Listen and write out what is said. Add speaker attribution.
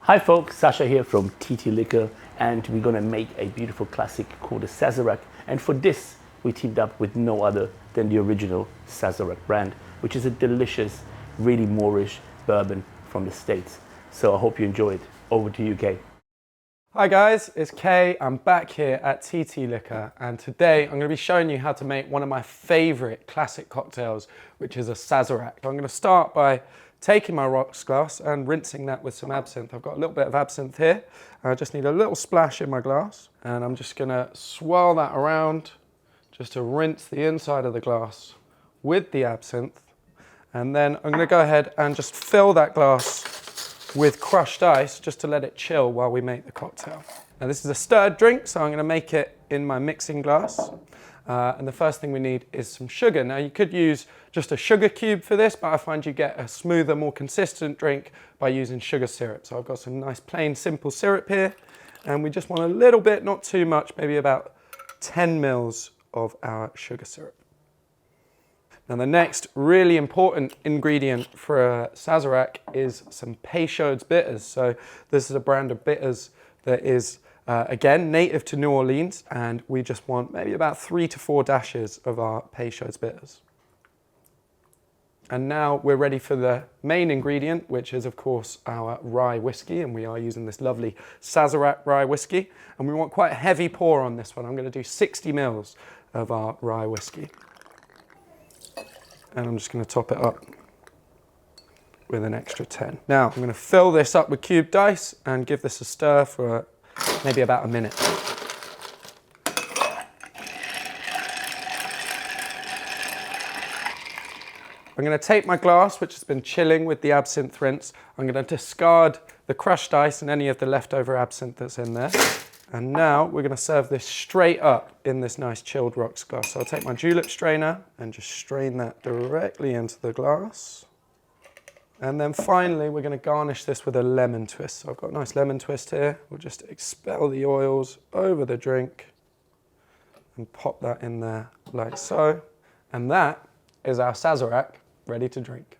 Speaker 1: Hi folks, Sasha here from TT Liquor, and we're gonna make a beautiful classic called the Sazerac. And for this, we teamed up with no other than the original Sazerac brand, which is a delicious, really Moorish bourbon from the States. So I hope you enjoy it. Over to you, Kay.
Speaker 2: Hi guys, it's Kay. I'm back here at TT Liquor, and today I'm going to be showing you how to make one of my favorite classic cocktails, which is a Sazerac. I'm going to start by taking my rocks glass and rinsing that with some absinthe. I've got a little bit of absinthe here. I just need a little splash in my glass, and I'm just going to swirl that around just to rinse the inside of the glass with the absinthe. And then I'm going to go ahead and just fill that glass with crushed ice just to let it chill while we make the cocktail. Now this is a stirred drink, so I'm going to make it in my mixing glass. And the first thing we need is some sugar. Now you could use just a sugar cube for this, but I find you get a smoother, more consistent drink by using sugar syrup. So I've got some nice plain simple syrup here, and we just want a little bit, not too much, maybe about 10 mils of our sugar syrup. Now the next really important ingredient for a Sazerac is some Peychaud's bitters. So this is a brand of bitters that is, again, native to New Orleans, and we just want maybe about 3 to 4 dashes of our Peychaud's bitters. And now we're ready for the main ingredient, which is of course our rye whiskey, and we are using this lovely Sazerac rye whiskey, and we want quite a heavy pour on this one. I'm going to do 60 mils of our rye whiskey. And I'm just going to top it up with an extra 10. Now I'm going to fill this up with cubed ice and give this a stir for maybe about a minute. I'm going to take my glass, which has been chilling with the absinthe rinse. I'm going to discard the crushed ice and any of the leftover absinthe that's in there. And now we're going to serve this straight up in this nice chilled rocks glass. So I'll take my julep strainer and just strain that directly into the glass. And then finally, we're going to garnish this with a lemon twist. So I've got a nice lemon twist here. We'll just expel the oils over the drink and pop that in there like so. And that is our Sazerac ready to drink.